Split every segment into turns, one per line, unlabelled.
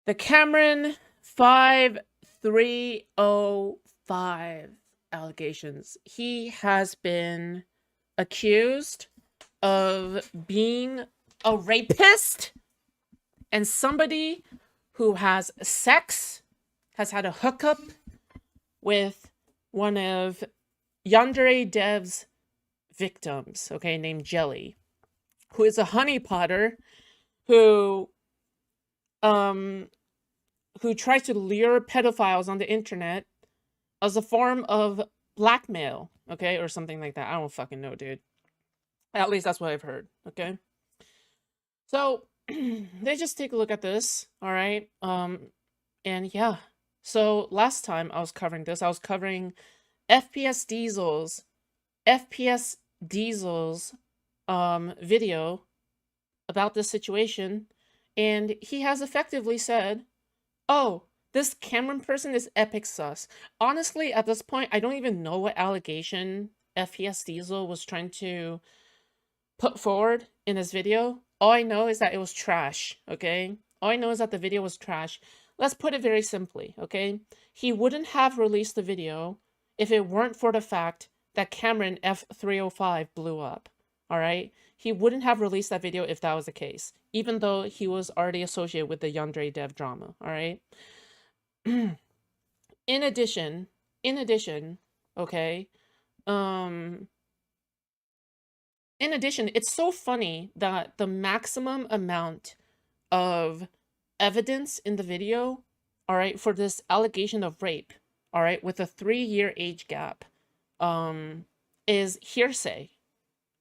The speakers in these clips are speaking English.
The CameronF305 allegations. He has been accused of being a rapist and somebody who has had a hookup with one of Yandere Dev's victims, okay, named Jelly, who is a honeypotter who um tries to lure pedophiles on the internet as a form of blackmail, okay, or something like that. I don't fucking know, dude. At least that's what I've heard, okay? So, they just take a look at this, all right? And yeah. So, last time I was covering this, I was covering FPS Diesel's FPS Diesel's video about this situation, and he has effectively said, "Oh, this Cameron person is epic sus." Honestly, at this point, I don't even know what allegation FPS Diesel was trying to put forward in his video. All I know is that it was trash, okay? All I know is that the video was trash. Let's put it very simply, okay? He wouldn't have released the video if it weren't for the fact that Cameron F305 blew up, all right? He wouldn't have released that video if that was the case, even though he was already associated with the Yandere Dev drama, all right? in addition, okay, um, in addition, it's so funny that the maximum amount of evidence in the video, all right, for this allegation of rape, all right, with a 3-year age gap, um, is hearsay.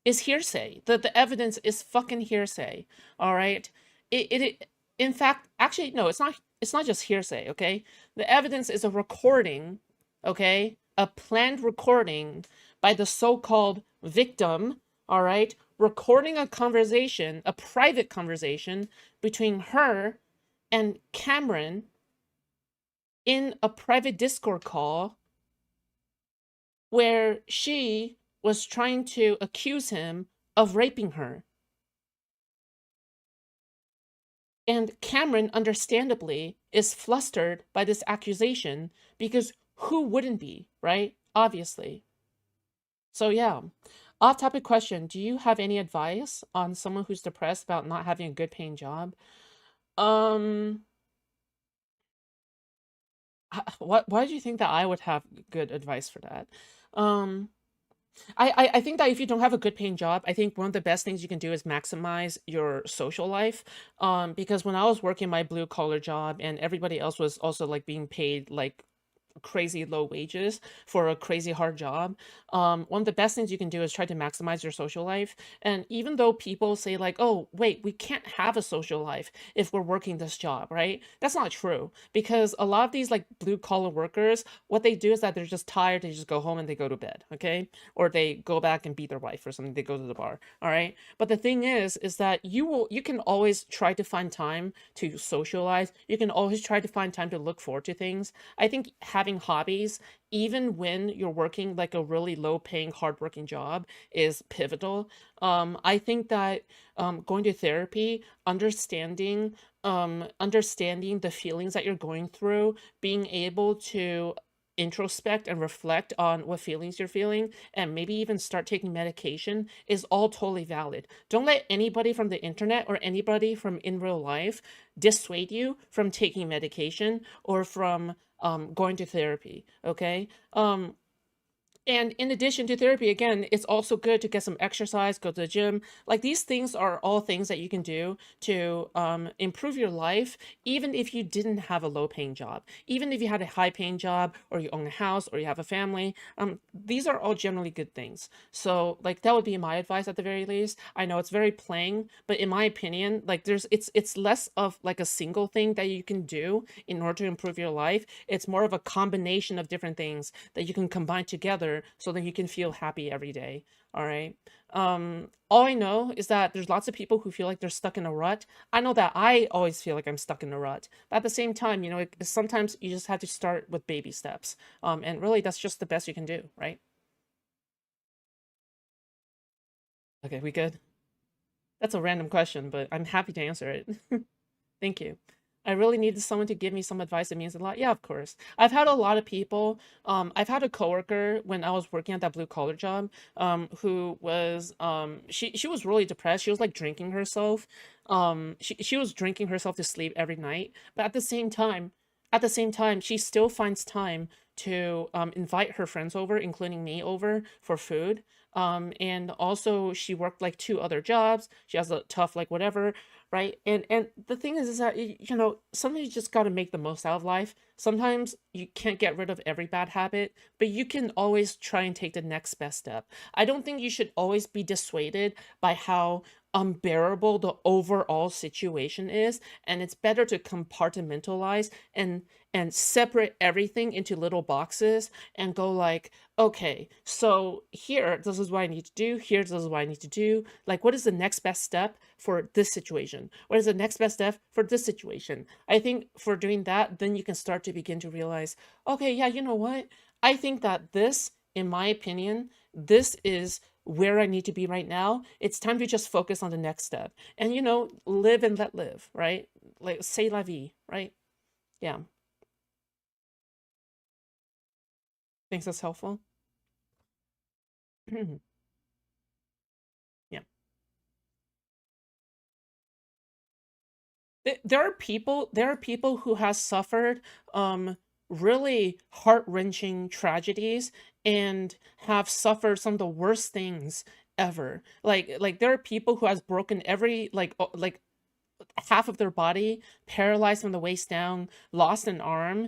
The evidence is fucking hearsay, all right? In fact, actually, no, it's not just hearsay, okay? The evidence is a recording, okay? A planned recording by the so-called victim, all right? Recording a conversation, a private conversation between her and Cameron in a private Discord call where she was trying to accuse him of raping her. And Cameron, understandably, is flustered by this accusation because who wouldn't be, right? Obviously. So, yeah. Off topic question. Do you have any advice on someone who's depressed about not having a good paying job? Um, why do you think that I would have good advice for that? Um, I think that if you don't have a good paying job, I think one of the best things you can do is maximize your social life. Because when I was working my blue collar job and everybody else was also like being paid like crazy low wages for a crazy hard job, one of the best things you can do is try to maximize your social life. And even though people say like, oh wait, we can't have a social life if we're working this job, right? That's not true, because a lot of these like blue collar workers, what they do is that they're just tired, they just go home and they go to bed, okay? Or they go back and beat their wife or something, they go to the bar, all right? But the thing is that you can always try to find time to socialize. You can always try to find time to look forward to things. I think having hobbies, even when you're working like a really low paying, hardworking job, is pivotal. I think that going to therapy, understanding the feelings that you're going through, being able to introspect and reflect on what feelings you're feeling, and maybe even start taking medication is all totally valid. Don't let anybody from the internet or anybody from in real life dissuade you from taking medication or from going to therapy, okay? And in addition to therapy, again, it's also good to get some exercise, go to the gym. Like, these things are all things that you can do to improve your life, even if you didn't have a low-paying job. Even if you had a high-paying job, or you own a house, or you have a family, these are all generally good things. So, like, that would be my advice at the very least. I know it's very plain, but in my opinion, like, it's less of like a single thing that you can do in order to improve your life. It's more of a combination of different things that you can combine together so that you can feel happy every day. All right. All I know is that there's lots of people who feel like they're stuck in a rut. I know that I always feel like I'm stuck in a rut, but at the same time, you know, sometimes you just have to start with baby steps. And really, that's just the best you can do, right? Okay, we good? That's a random question, but I'm happy to answer it. Thank you. I really needed someone to give me some advice. It means a lot. Yeah, of course. I've had a lot of people. I've had a coworker when I was working at that blue collar job, who was she was really depressed. She was like drinking herself. She was drinking herself to sleep every night. But at the same time, she still finds time to invite her friends over, including me, over for food. And also she worked like two other jobs. She has a tough like whatever, right? And the thing is that sometimes you just got to make the most out of life. Sometimes you can't get rid of every bad habit, but you can always try and take the next best step. I don't think you should always be dissuaded by how unbearable the overall situation is, and it's better to compartmentalize and separate everything into little boxes and go like, okay, so here, this is what I need to do. Here, this is what I need to do. Like, what is the next best step for this situation? What is the next best step for this situation? I think for doing that, then you can start to begin to realize, okay, yeah, you know what? I think that this, in my opinion, this is where I need to be right now. It's time to just focus on the next step and, live and let live, right? Like, c'est la vie, right? Yeah. Thinks that's helpful. Yeah. There are people who has suffered really heart-wrenching tragedies and have suffered some of the worst things ever. Like there are people who has broken every like half of their body, paralyzed from the waist down, lost an arm,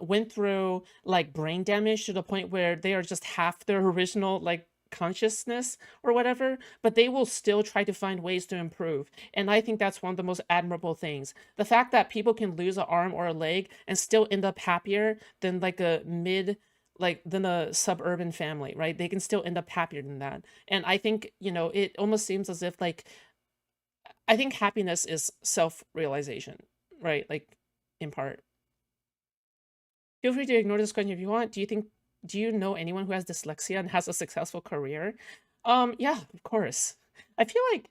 went through like brain damage to the point where they are just half their original like consciousness or whatever, but they will still try to find ways to improve. And I think that's one of the most admirable things. The fact that people can lose an arm or a leg and still end up happier than than a suburban family, right? They can still end up happier than that. And I think, it almost seems as if like I think happiness is self-realization, right? Like, in part. Feel free to ignore this question if you want. Do you know anyone who has dyslexia and has a successful career? Yeah, of course. I feel like,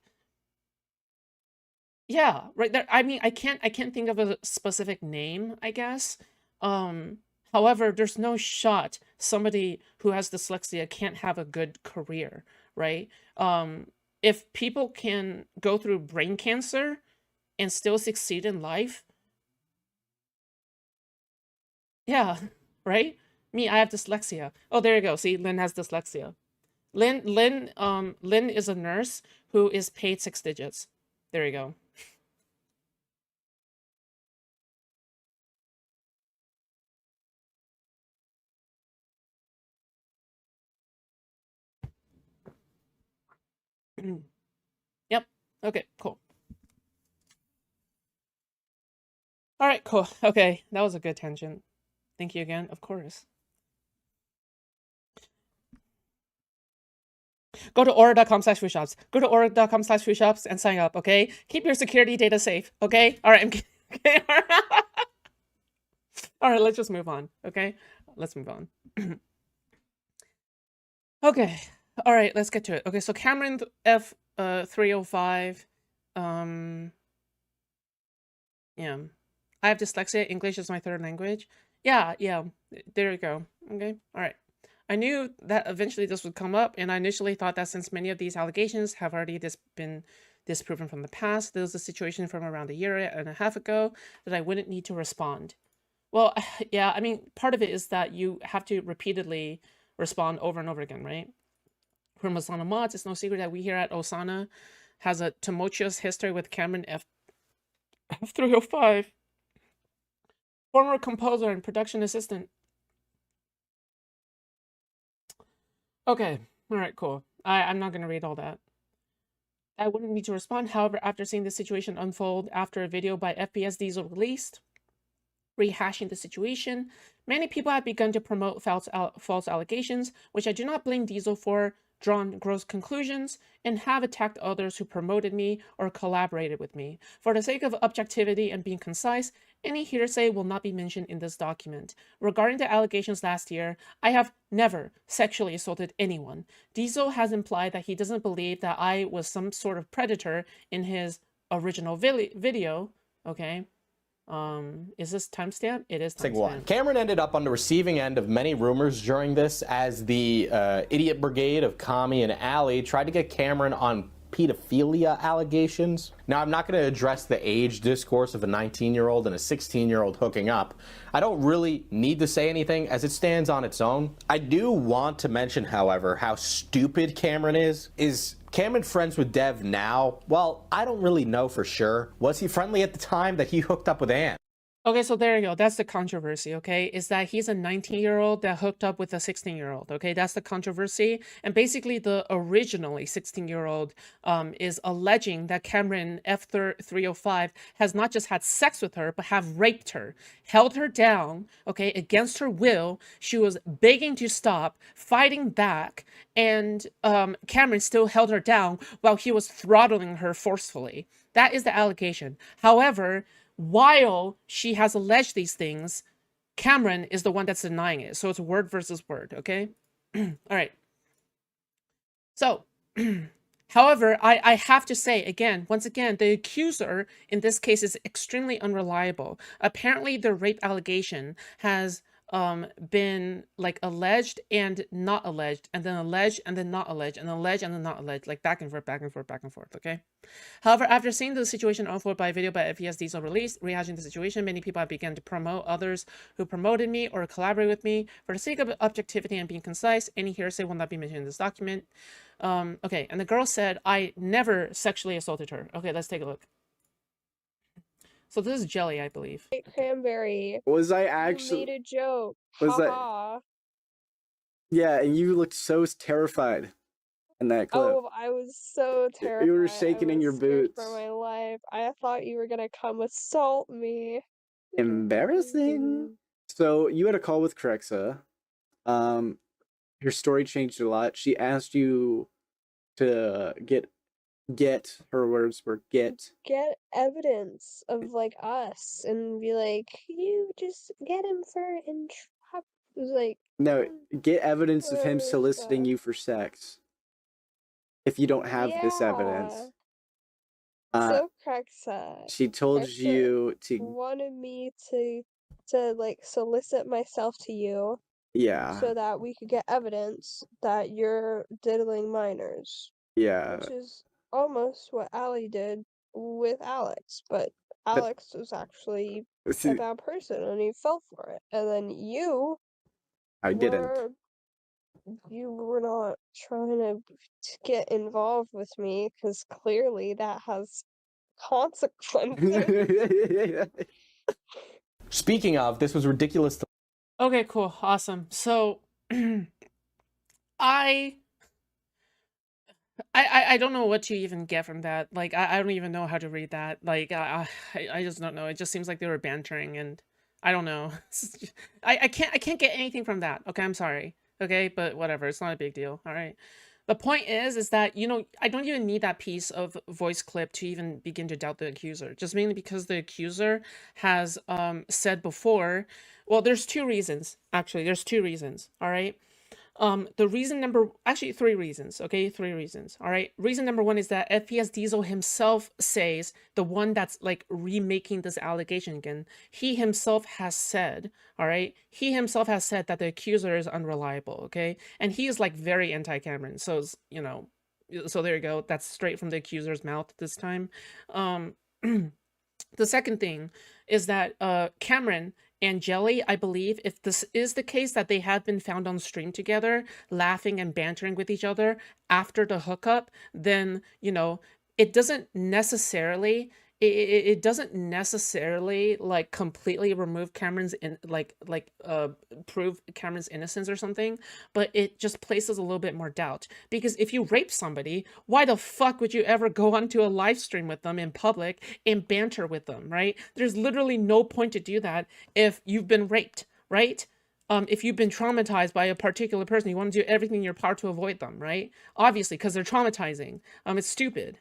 yeah, right there. I mean, I can't think of a specific name, I guess. Um, However, there's no shot somebody who has dyslexia can't have a good career, right? If people can go through brain cancer and still succeed in life, yeah, right? Me, I have dyslexia. Oh, there you go. See, Lynn has dyslexia. Lynn is a nurse who is paid 6 digits. There you go. Yep. Okay, cool. All right, cool. Okay, that was a good tangent. Thank you again, of course. Go to aura.com/foodshops. Go to aura.com/foodshops and sign up, okay? Keep your security data safe, okay? All right, I'm kidding. Okay, all right, let's just move on, okay? Let's move on. Okay, all right, let's get to it. Okay, so Cameron F305, yeah. I have dyslexia. English is my third language. Yeah, yeah. There you go. Okay, all right. I knew that eventually this would come up, and I initially thought that since many of these allegations have already been disproven from the past, there was a situation from around a year and a half ago that I wouldn't need to respond. Well, yeah, I mean, part of it is that you have to repeatedly respond over and over again, right? From Osana Mods, it's no secret that we here at Osana has a tumultuous history with Cameron F305, former composer and production assistant. Okay, all right, cool. I'm not gonna read all that. I wouldn't need to respond. However, after seeing the situation unfold after a video by FPS Diesel released, rehashing the situation, many people have begun to promote false allegations, which I do not blame Diesel for, drawn gross conclusions, and have attacked others who promoted me or collaborated with me. For the sake of objectivity and being concise, any hearsay will not be mentioned in this document. Regarding the allegations last year, I have never sexually assaulted anyone. Diesel has implied that he doesn't believe that I was some sort of predator in his original video, okay? Is this timestamp? It is
One.
timestamp.
Cameron ended up on the receiving end of many rumors during this, as the idiot brigade of Kami and Allie tried to get Cameron on pedophilia allegations. Now, I'm not going to address the age discourse of a 19-year-old and a 16-year-old hooking up. I don't really need to say anything, as it stands on its own. I do want to mention, however, how stupid Cameron is. Is Cameron friends with Dev now? Well, I don't really know for sure. Was he friendly at the time that he hooked up with Ann?
Okay, so there you go. That's the controversy, okay? Is that he's a 19-year-old that hooked up with a 16-year-old, okay? That's the controversy. And basically, the originally 16-year-old is alleging that CameronF305 has not just had sex with her, but have raped her, held her down, okay, against her will. She was begging to stop, fighting back, and Cameron still held her down while he was throttling her forcefully. That is the allegation. However, while she has alleged these things, Cameron is the one that's denying it. So it's word versus word, okay? All right. So, however, I have to say, once again, the accuser in this case is extremely unreliable. Apparently, the rape allegation has been like alleged and not alleged, and then alleged and then not alleged, and alleged and then not alleged, like back and forth, back and forth, back and forth, okay? However, after seeing the situation unfold by video by FPS Diesel release, rehashing the situation, many people have begun to promote others who promoted me or collaborate with me. For the sake of objectivity and being concise, any hearsay will not be mentioned in this document. Okay, and the girl said, I never sexually assaulted her. Okay, let's take a look. So this is Jelly, I believe.
Cranberry.
Was I
You
actually?
made a joke.
Was that?
Ha.
Yeah, and you looked so terrified in that clip.
Oh, I was so terrified.
You were shaking in your
scared
boots.
for my life. I thought you were gonna come assault me.
Embarrassing. So you had a call with Crexa. Your story changed a lot. She asked you to get her words were get
evidence of like us and be like, you just get him for entrap. It was like,
no, get evidence of him
whatever
soliciting
stuff.
you for sex. If you don't have this evidence.
So Crexa.
She told
Crexa
you to
wanted me to like solicit myself to you.
Yeah.
So that we could get evidence that you're diddling minors.
Yeah.
Which is almost what Allie did with Alex, but Alex was actually a bad person and he fell for it. And then you you were not trying to get involved with me because clearly that has consequences.
Speaking of, this was ridiculous.
Okay, cool, awesome. So I don't know what to even get from that. Like, I don't even know how to read that. Like, I just don't know. It just seems like they were bantering, and I don't know. I can't get anything from that. Okay, I'm sorry. Okay, but whatever. It's not a big deal. All right. The point is that, you know, I don't even need that piece of voice clip to even begin to doubt the accuser. Just mainly because the accuser has said before. Well, there's two reasons. Actually, there's two reasons. All right. The reason actually 3 reasons, okay? 3 reasons, all right? Reason number 1 is that FPS Diesel himself says, the one that's like remaking this allegation again, he himself has said, all right? He himself has said that the accuser is unreliable, okay? And he is like very anti-Cameron, so, you know, so there you go. That's straight from the accuser's mouth this time. The second thing is that Cameron and Jelly, I believe, if this is the case that they have been found on stream together, laughing and bantering with each other after the hookup, then, you know, it doesn't necessarily like completely remove Cameron's prove Cameron's innocence or something, but it just places a little bit more doubt. Because if you rape somebody, why the fuck would you ever go onto a live stream with them in public and banter with them, right? There's literally no point to do that if you've been raped, right? If you've been traumatized by a particular person, you want to do everything in your power to avoid them, right? Obviously, because they're traumatizing. It's stupid.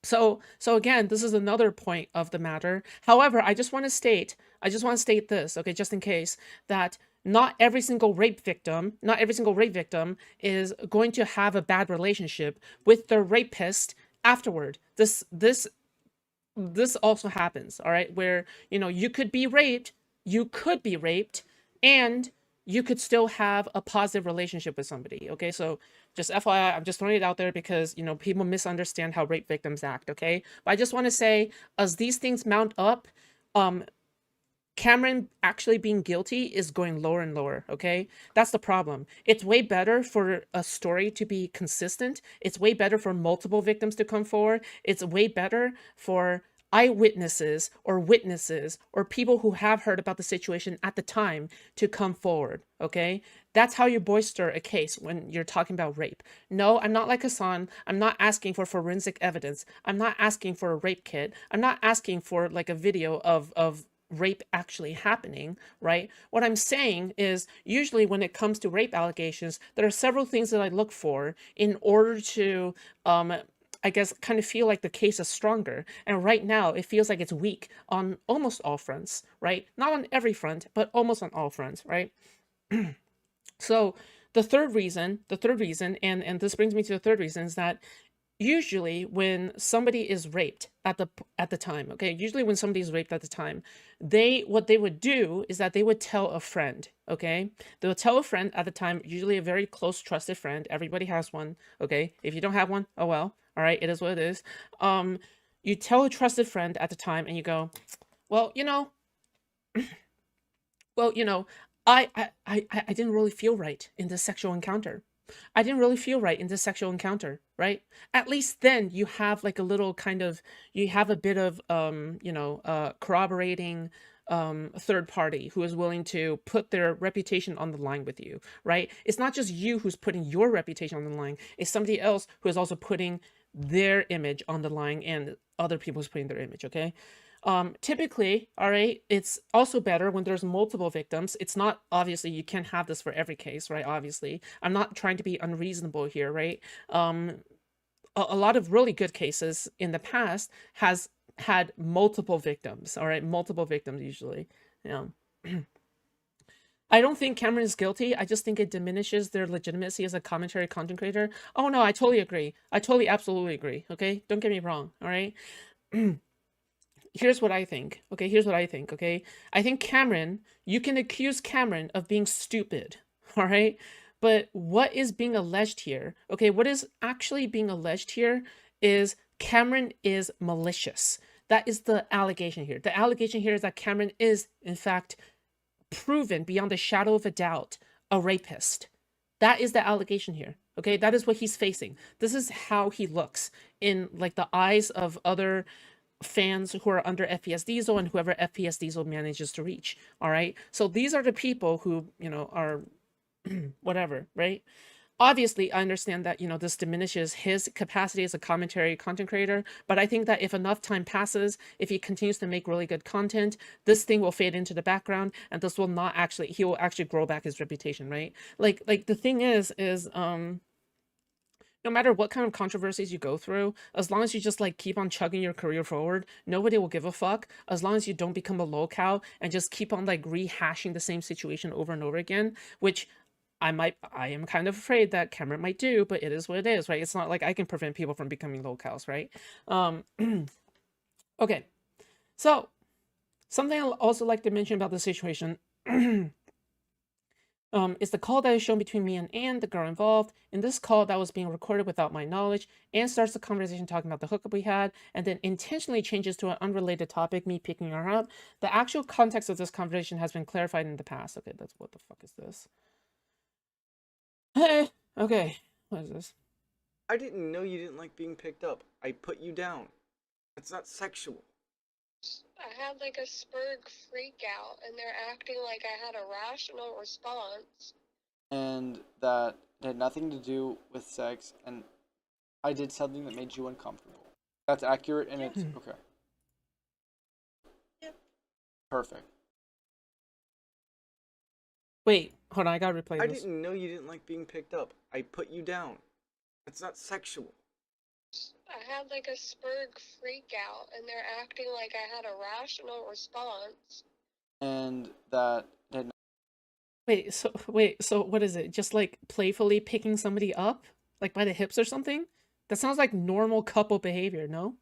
So again, this is another point of the matter. However, I just want to state this, okay, just in case, that not every single rape victim is going to have a bad relationship with their rapist afterward. This this also happens, all right, where, you know, you could be raped, and you could still have a positive relationship with somebody. Okay, so just FYI, I'm just throwing it out there because, you know, people misunderstand how rape victims act. Okay, but I just want to say, as these things mount up, Cameron actually being guilty is going lower and lower, okay? That's the problem. It's way better for a story to be consistent. It's way better for multiple victims to come forward. It's way better for eyewitnesses or witnesses or people who have heard about the situation at the time to come forward, okay? That's how you bolster a case when you're talking about rape. No, I'm not like Hassan. I'm not asking for forensic evidence. I'm not asking for a rape kit. I'm not asking for like a video of rape actually happening, right? What I'm saying is, usually when it comes to rape allegations, there are several things that I look for in order to, I guess, kind of feel like the case is stronger. And right now, it feels like it's weak on almost all fronts, right? Not on every front, but almost on all fronts, right? So the third reason, and this brings me to the third reason, is that usually when somebody is raped at the time, okay, usually when somebody is raped at the time, what they would do is that they would tell a friend, okay? They would tell a friend at the time, usually a very close, trusted friend. Everybody has one, okay? If you don't have one, oh well, all right, it is what it is. You tell a trusted friend at the time and you go, well, you know, I didn't really feel right in this sexual encounter. I didn't really feel right in this sexual encounter, right? At least then you have like a little kind of, you have a bit of, corroborating third party who is willing to put their reputation on the line with you, right? It's not just you who's putting your reputation on the line. It's somebody else who is also putting their image on the line and other people's putting their image, okay? Typically, all right, it's also better when there's multiple victims. It's not, obviously, you can't have this for every case, right? Obviously, I'm not trying to be unreasonable here, right? A lot of really good cases in the past has had multiple victims, all right? Multiple victims usually, yeah. I don't think Cameron is guilty. I just think it diminishes their legitimacy as a commentary content creator. Oh no, I totally agree. I totally absolutely agree, okay? Don't get me wrong, all right? Here's what I think, okay? Here's what I think, okay? I think Cameron, you can accuse Cameron of being stupid, all right? But what is being alleged here, okay? What is actually being alleged here is Cameron is malicious. That is the allegation here. The allegation here is that Cameron is, in fact, proven beyond a shadow of a doubt, a rapist. That is the allegation here, okay? That is what he's facing. This is how he looks in like the eyes of other fans who are under FPS Diesel and whoever FPS Diesel manages to reach, all right? So these are the people who, you know, are whatever, right? Obviously, I understand that, you know, this diminishes his capacity as a commentary content creator, but I think that if enough time passes, if he continues to make really good content, this thing will fade into the background, and this will not actually, he will actually grow back his reputation, right? Like the thing is no matter what kind of controversies you go through, as long as you just like keep on chugging your career forward, nobody will give a fuck. As long as you don't become a lolcow and just keep on like rehashing the same situation over and over again, which I am kind of afraid that Cameron might do, but it is what it is, right? It's not like I can prevent people from becoming lolcows, right? Okay, so something I'll also like to mention about the situation is the call that is shown between me and Anne, the girl involved. In this call that was being recorded without my knowledge, Anne starts the conversation talking about the hookup we had, and then intentionally changes to an unrelated topic, me picking her up. The actual context of this conversation has been clarified in the past. Okay, that's what the fuck is this? Hey, okay, what is this?
I didn't know you didn't like being picked up. I put you down. It's not sexual.
I had like a Spurg freak out, and they're acting like I had a rational response.
And that it had nothing to do with sex, and I did something that made you uncomfortable. That's accurate, and it's okay.
Yep.
Perfect.
Wait, hold on, I gotta replay
I
this.
didn't know you didn't like being picked up. I put you down. It's not sexual.
I had like a Spurg freak out, and they're acting like I had a rational response.
And that it had
Wait, so what is it? Just like playfully picking somebody up? Like by the hips or something? That sounds like normal couple behavior, no?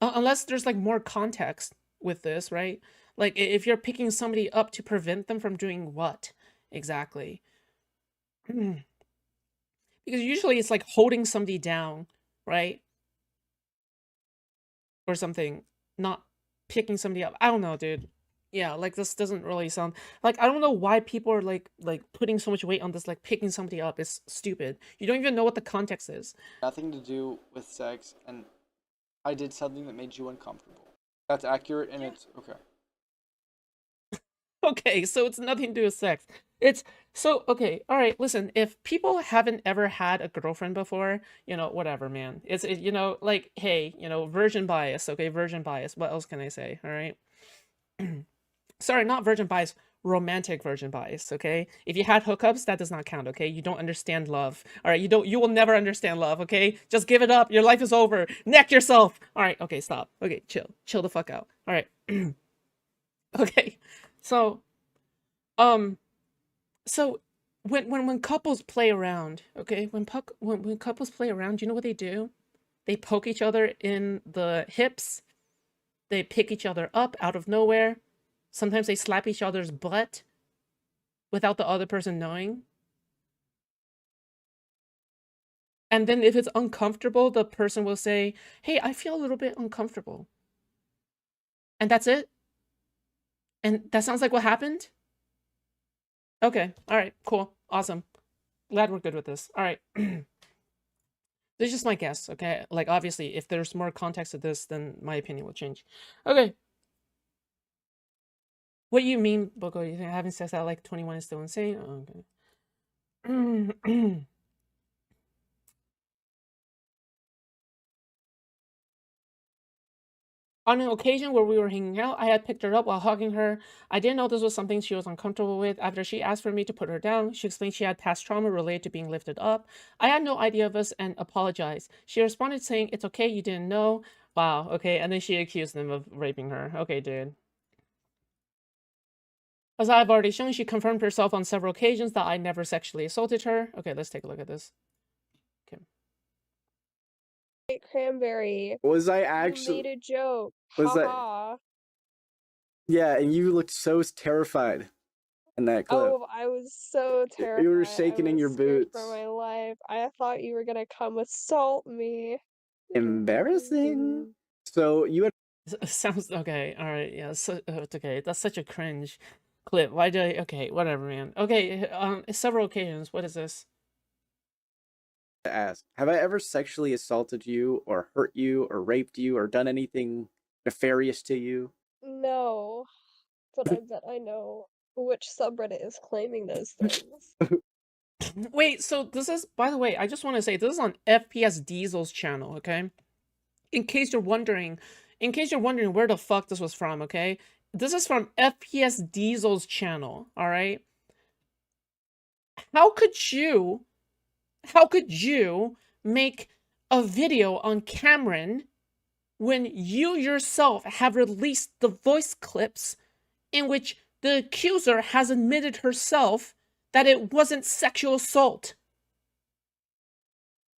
Unless there's like more context with this, right? Like if you're picking somebody up to prevent them from doing what exactly? Because usually it's like holding somebody down, right? Or something, not picking somebody up. I don't know, dude. Yeah, like this doesn't really sound like, I don't know why people are like putting so much weight on this, like picking somebody up. It's stupid. You don't even know what the context is.
Nothing to do with sex, and I did something that made you uncomfortable. That's accurate, and it's okay.
Okay, so it's nothing to do with sex. It's so okay. All right, listen. If people haven't ever had a girlfriend before, whatever, man. You know, like, hey, virgin bias. Okay, virgin bias. What else can I say? All right. Sorry, not virgin bias. Romantic virgin bias. Okay. If you had hookups, that does not count. Okay. You don't understand love. All right. You will never understand love. Okay. Just give it up. Your life is over. Neck yourself. All right. Okay. Stop. Okay. Chill the fuck out. All right. Okay. So, so when couples play around, okay, when couples play around, you know what they do? They poke each other in the hips. They pick each other up out of nowhere. Sometimes they slap each other's butt without the other person knowing. And then if it's uncomfortable, the person will say, "Hey, I feel a little bit uncomfortable." And that's it. And that sounds like what happened? Okay. All right. Cool. Awesome. Glad we're good with this. All right. This is just my guess, okay? Like, obviously, if there's more context to this, then my opinion will change. Okay. What do you mean, Boko? You think having sex at like 21 is still insane? Oh, okay. On an occasion where we were hanging out, I had picked her up while hugging her. I didn't know this was something she was uncomfortable with. After she asked for me to put her down, she explained she had past trauma related to being lifted up. I had no idea of this and apologized. She responded saying, "It's okay, you didn't know." Wow, okay, and then she accused them of raping her. Okay, dude. As I've already shown, she confirmed herself on several occasions that I never sexually assaulted her. Okay, let's take a look at this. Okay.
Cranberry.
Was I
You
actually?
made a joke.
Was that?
Ha.
Yeah, and you looked so terrified in that clip.
Oh, I was so terrified.
You were shaking
I
in
was
your
scared
boots.
for my life. I thought you were gonna come assault me.
Embarrassing. So you had
Sounds okay. All right. Yeah. So it's okay. That's such a cringe clip. Why did I? Okay. Whatever, man. Okay. Several occasions. What is this?
to ask, have I ever sexually assaulted you or hurt you or raped you or done anything nefarious to you?
No, but I bet I know which subreddit is claiming those things.
Wait. So this is, by the way, I just want to say this is on FPS Diesel's channel. Okay. In case you're wondering where the fuck this was from. Okay. This is from FPS Diesel's channel. All right. How could you make a video on Cameron when you yourself have released the voice clips in which the accuser has admitted herself that it wasn't sexual assault?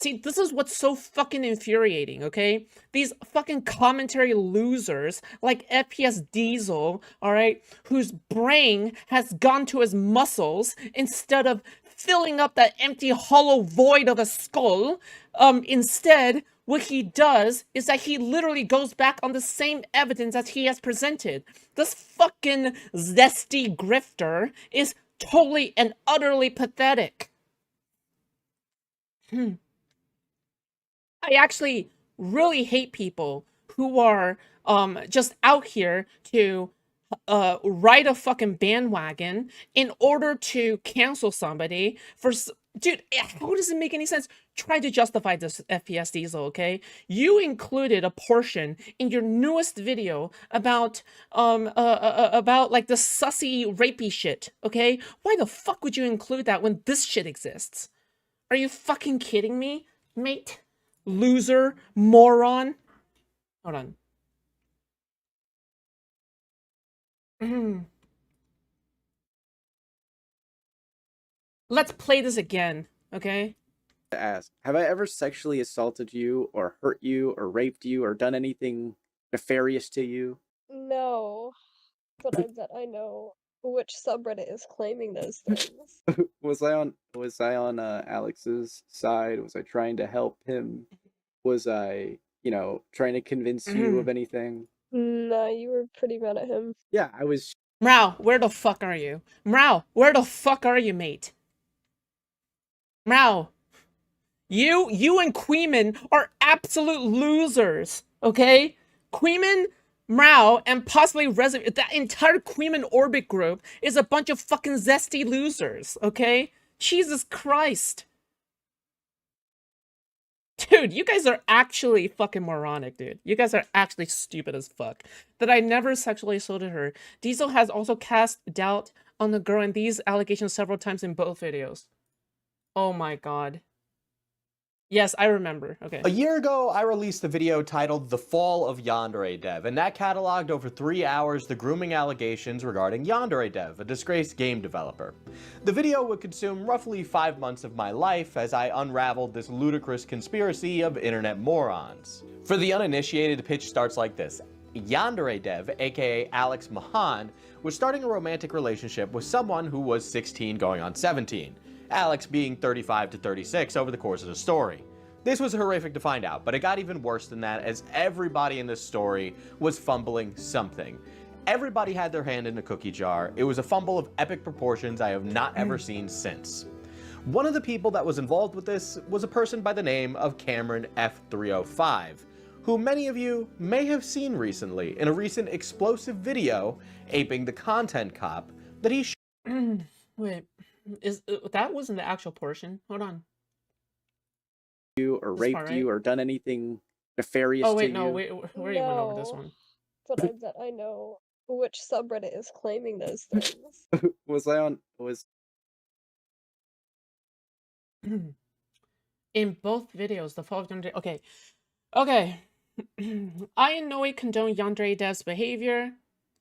See, this is what's so fucking infuriating, okay? These fucking commentary losers like FPS Diesel, alright, whose brain has gone to his muscles instead of filling up that empty hollow void of a skull. Instead, what he does is that he literally goes back on the same evidence that he has presented. This fucking zesty grifter is totally and utterly pathetic. I actually really hate people who are just out here to ride a fucking bandwagon in order to cancel somebody for dude, how does it make any sense? Try to justify this, FPS Diesel, okay? You included a portion in your newest video about like the sussy rapey shit, okay? Why the fuck would you include that when this shit exists? Are you fucking kidding me, mate? Loser, moron. Hold on. Let's play this again, okay?
To ask, have I ever sexually assaulted you or hurt you or raped you or done anything nefarious to you?
No, but I bet I know which subreddit is claiming those things.
Was I on Alex's side? Was I trying to help him? Was I, trying to convince you of anything?
Nah, you were pretty mad at him.
Yeah, I was.
Mrau, where the fuck are you? Mrau, where the fuck are you, mate? Mrau. You and Queeman are absolute losers, okay? Queeman, Mrau, and possibly that entire Queeman orbit group is a bunch of fucking zesty losers, okay? Jesus Christ. Dude, you guys are actually fucking moronic, dude. You guys are actually stupid as fuck. That I never sexually assaulted her. Diesel has also cast doubt on the girl in these allegations several times in both videos. Oh my god. Yes, I remember. Okay.
A year ago, I released a video titled The Fall of Yandere Dev, and that cataloged over 3 hours the grooming allegations regarding Yandere Dev, a disgraced game developer. The video would consume roughly 5 months of my life as I unraveled this ludicrous conspiracy of internet morons. For the uninitiated, the pitch starts like this. Yandere Dev, aka Alex Mahan, was starting a romantic relationship with someone who was 16 going on 17. Alex being 35 to 36 over the course of the story. This was horrific to find out, but it got even worse than that as everybody in this story was fumbling something. Everybody had their hand in the cookie jar. It was a fumble of epic proportions I have not ever seen since. One of the people that was involved with this was a person by the name of CameronF305, who many of you may have seen recently in a recent explosive video aping the content cop that he
Wait. That wasn't the actual portion. Hold on.
You or raped you or done anything nefarious
to you. Oh wait,
no,
wait, where you went over this one?
But I bet I know which subreddit is claiming those things.
Was
in both videos, the fall of Yandere. Okay. I in no way condone Yandere Dev's behavior.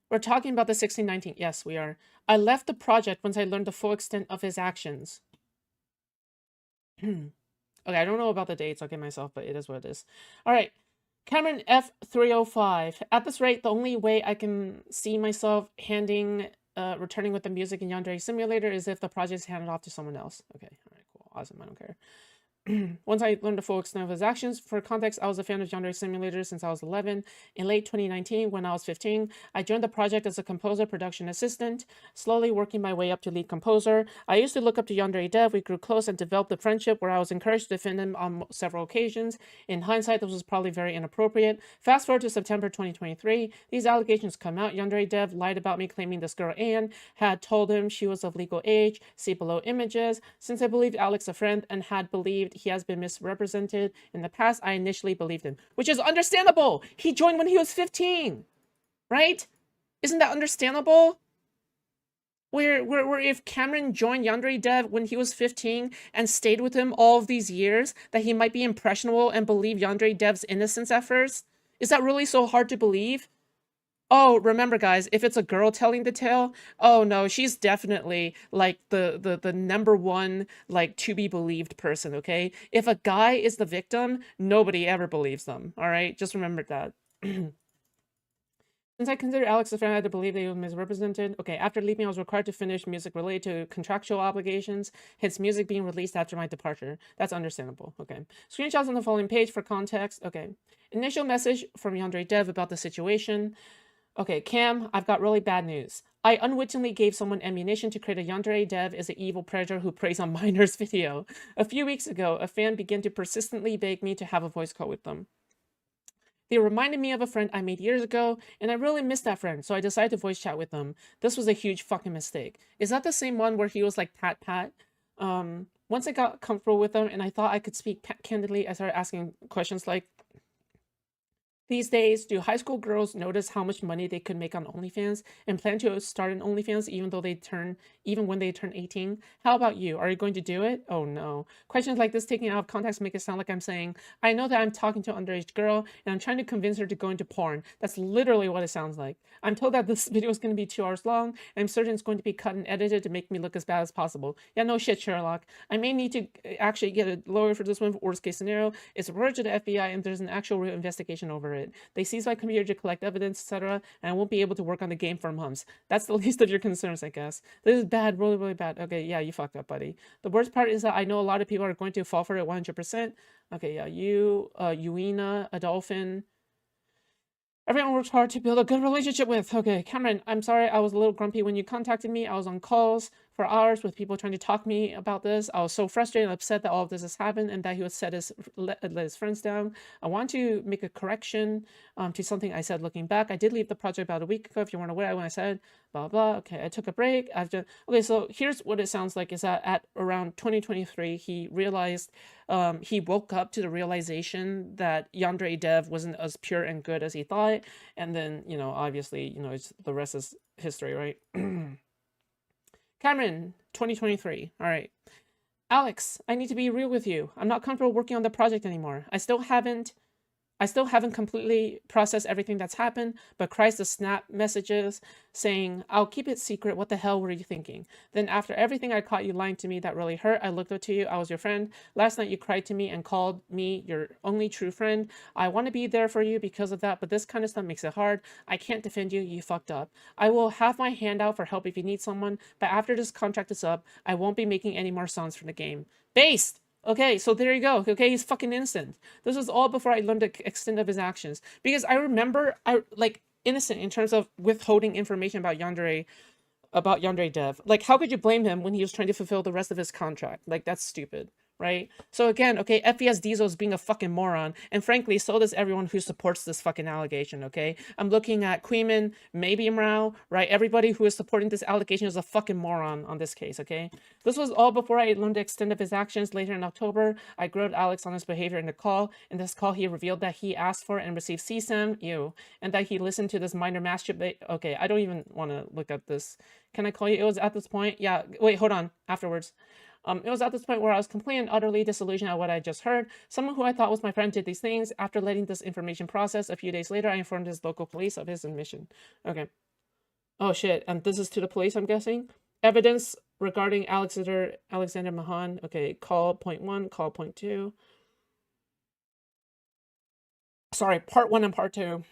We're talking about the 1619. Yes, we are. I left the project once I learned the full extent of his actions. Okay, I don't know about the dates. I'll get myself, but it is what it is. All right. CameronF305. At this rate, the only way I can see myself returning with the music in Yandere Simulator is if the project is handed off to someone else. Okay, all right, cool. Awesome, I don't care. Once I learned the full extent of his actions. For context, I was a fan of Yandere Simulator since I was 11. In late 2019, when I was 15, I joined the project as a composer production assistant, slowly working my way up to lead composer. I used to look up to Yandere Dev. We grew close and developed a friendship where I was encouraged to defend him on several occasions. In hindsight, this was probably very inappropriate. Fast forward to September 2023, these allegations come out. Yandere Dev lied about me, claiming this girl Anne had told him she was of legal age. See below images. Since I believed Alex a friend and had believed he has been misrepresented in the past, I initially believed him, which is understandable. He joined when he was 15, right? Isn't that understandable? Where if Cameron joined Yandere Dev when he was 15 and stayed with him all of these years, that he might be impressionable and believe Yandere Dev's innocence at first? Is that really so hard to believe? Oh, remember guys, if it's a girl telling the tale, oh no, she's definitely like the number one like to be believed person, okay? If a guy is the victim, nobody ever believes them, all right? Just remember that. Since I consider Alex a friend, I had to believe that he was misrepresented. Okay, after leaving, I was required to finish music related to contractual obligations, hence music being released after my departure. That's understandable. Okay. Screenshots on the following page for context. Okay. Initial message from Yandere Dev about the situation. Okay, Cam, I've got really bad news. I unwittingly gave someone ammunition to create a Yandere Dev as an evil predator who preys on minors video. A few weeks ago, a fan began to persistently beg me to have a voice call with them. They reminded me of a friend I made years ago, and I really missed that friend, so I decided to voice chat with them. This was a huge fucking mistake. Is that the same one where he was like, Pat? Once I got comfortable with them and I thought I could speak candidly, I started asking questions like, these days, do high school girls notice how much money they could make on OnlyFans and plan to start an OnlyFans even when they turn 18? How about you? Are you going to do it? Oh no. Questions like this taken out of context make it sound like I'm saying, I know that I'm talking to an underage girl and I'm trying to convince her to go into porn. That's literally what it sounds like. I'm told that this video is going to be 2 hours long and I'm certain it's going to be cut and edited to make me look as bad as possible. Yeah, no shit, Sherlock. I may need to actually get a lawyer for this one. Worst case scenario, it's reported to the FBI and there's an actual real investigation over it. it. They seized my computer to collect evidence, etc., and I won't be able to work on the game for months. That's the least of your concerns, I guess. This is bad, really, really bad. Okay, yeah, you fucked up, buddy. The worst part is that I know a lot of people are going to fall for it 100%. Okay, yeah, you, Uina, Adolphin. Everyone works hard to build a good relationship with. Okay, Cameron, I'm sorry I was a little grumpy when you contacted me. I was on calls for hours with people trying to talk to me about this. I was so frustrated and upset that all of this has happened and that he would let his friends down. I want to make a correction to something I said looking back. I did leave the project about a week ago, if you weren't aware, when I said blah, blah. Okay, I took a break. Okay, so here's what it sounds like is that at around 2023, he realized, he woke up to the realization that Yandere Dev wasn't as pure and good as he thought. And then, you know, obviously, you know, the rest is history, right? Cameron, 2023. All right. Alex, I need to be real with you. I'm not comfortable working on the project anymore. I still haven't completely processed everything that's happened, but Christ, the snap messages saying, I'll keep it secret. What the hell were you thinking? Then after everything I caught you lying to me that really hurt, I looked up to you. I was your friend. Last night you cried to me and called me your only true friend. I want to be there for you because of that, but this kind of stuff makes it hard. I can't defend you. You fucked up. I will have my hand out for help if you need someone, but after this contract is up, I won't be making any more songs for the game. Based! Okay, so there you go. Okay, he's fucking innocent. This was all before I learned the extent of his actions. Because I remember, like, innocent in terms of withholding information about Yandere Dev. Like, how could you blame him when he was trying to fulfill the rest of his contract? Like, that's stupid, right? So again, okay, FPS Diesel is being a fucking moron, and frankly, so does everyone who supports this fucking allegation, okay? I'm looking at Queeman, maybe Imrao, right? Everybody who is supporting this allegation is a fucking moron on this case, okay? This was all before I learned the extent of his actions. Later in October, I grilled Alex on his behavior in the call. In this call, he revealed that he asked for and received CSAM, and that he listened to this minor masturbate. Okay, I don't even want to look at this. Can I call you? It was at this point. Yeah, wait, hold on. Afterwards. It was at this point where I was completely and utterly disillusioned at what I just heard. Someone who I thought was my friend did these things. After letting this information process, a few days later, I informed his local police of his admission. Okay. Oh, shit. And this is to the police, I'm guessing? Evidence regarding Alexander Mahan. Okay, call point 1, call point 2. Sorry, part 1 and part 2.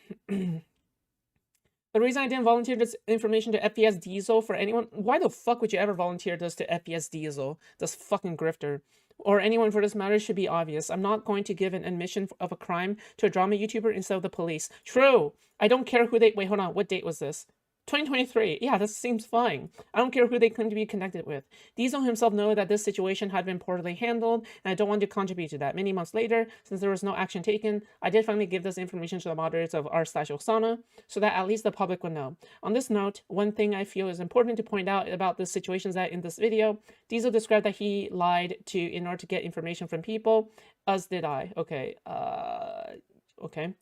The reason I didn't volunteer this information to FPS Diesel for anyone... Why the fuck would you ever volunteer this to FPS Diesel? This fucking grifter. Or anyone for this matter should be obvious. I'm not going to give an admission of a crime to a drama YouTuber instead of the police. True! I don't care who they... Wait, hold on. What date was this? 2023. Yeah, this seems fine. I don't care who they claim to be connected with. Diesel himself knows that this situation had been poorly handled, and I don't want to contribute to that. Many months later, since there was no action taken, I did finally give this information to the moderators of r/Osana, so that at least the public would know. On this note, one thing I feel is important to point out about this situation is that in this video, Diesel described that he lied in order to get information from people, as did I. Okay, okay.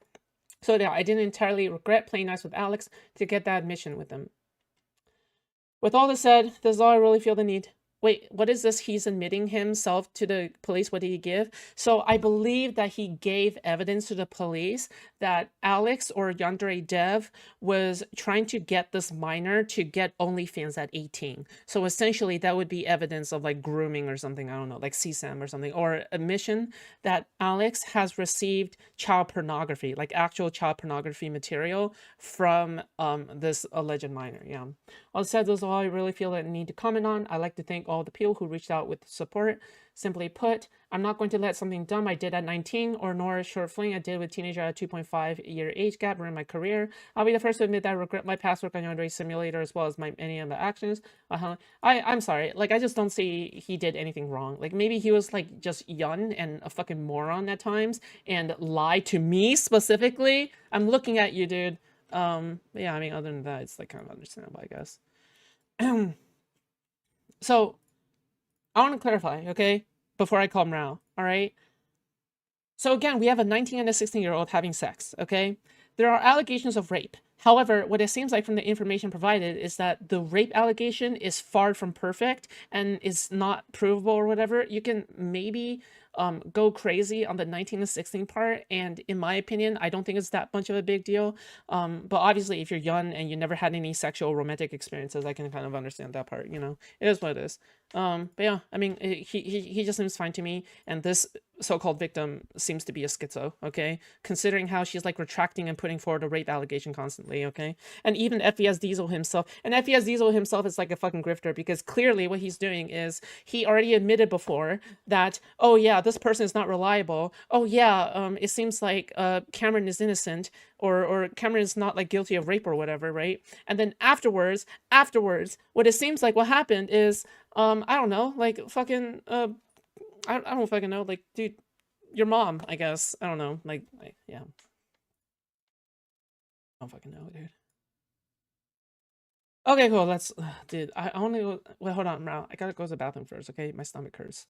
So yeah, I didn't entirely regret playing nice with Alex to get that admission with him. With all this said, this is all I really feel the need. Wait, what is this? He's admitting himself to the police. What did he give? So I believe that he gave evidence to the police that Alex or Yandere Dev was trying to get this minor to get OnlyFans at 18. So essentially that would be evidence of like grooming or something. I don't know, like CSAM or something, or admission that Alex has received child pornography, like actual child pornography material from this alleged minor. Yeah. All said, this is all I really feel that I need to comment on. I'd like to thank all the people who reached out with support. Simply put, I'm not going to let something dumb I did at 19 or nor a short fling I did with teenager at a 2.5-year age gap ruin my career. I'll be the first to admit that I regret my past work on Yandere Simulator as well as any of the actions. I'm sorry, like I just don't see he did anything wrong. Like maybe he was like just young and a fucking moron at times and lied to me specifically. I'm looking at you, dude. Yeah, I mean, other than that, it's like kind of understandable, I guess. So, I want to clarify, okay, before I call Mrao, all right? So again, we have a 19 and a 16-year-old having sex, okay? There are allegations of rape. However, what it seems like from the information provided is that the rape allegation is far from perfect and is not provable or whatever. You can maybe go crazy on the 19 to 16 part, and in my opinion, I don't think it's that much of a big deal. But obviously, if you're young and you never had any sexual romantic experiences, I can kind of understand that part. You know, it is what it is. But yeah, I mean, he just seems fine to me, and this so-called victim seems to be a schizo. Okay, considering how she's like retracting and putting forward a rape allegation constantly. Okay, and even FPS Diesel himself, and FPS Diesel himself is like a fucking grifter, because clearly what he's doing is he already admitted before that, oh yeah, this person is not reliable. Oh yeah, it seems like Cameron is innocent, or Cameron is not like guilty of rape or whatever, right? And then afterwards, what it seems like what happened is, I don't know, like fucking, I don't fucking know, like, dude, your mom, I guess, I don't know, like yeah. I don't fucking know, dude. Okay, cool. Dude, I only go. Wait, hold on, bro. I gotta go to the bathroom first, okay? My stomach hurts.